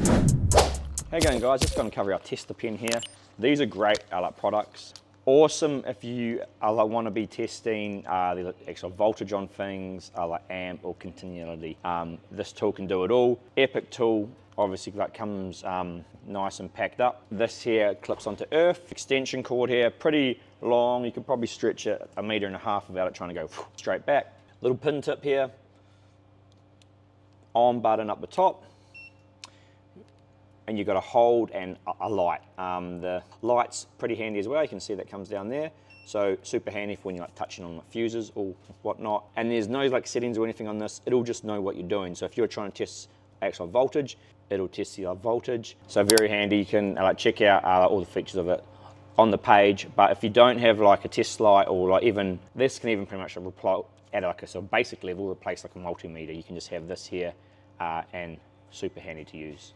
How you going, guys? Just going to cover our tester pen here. These are great products. Awesome if you want to be testing the actual voltage on things, like amp or continuity. This tool can do it all. Epic tool. Obviously that comes nice and packed up. This here clips onto earth. Extension cord here, pretty long. You could probably stretch it 1.5 meters without it trying to go straight back. Little pin tip here. On button up the top. And you've got a hold and a light. The light's pretty handy as well. You can see that comes down there. So super handy for when you're like touching on the fuses or whatnot. And there's no like settings or anything on this. It'll just know what you're doing. So if you're trying to test actual voltage, it'll test the voltage. So very handy. You can check out all the features of it on the page. But if you don't have like a test light, or like even this can even pretty much at like a sort of basic level replace like a multimeter. You can just have this here and super handy to use.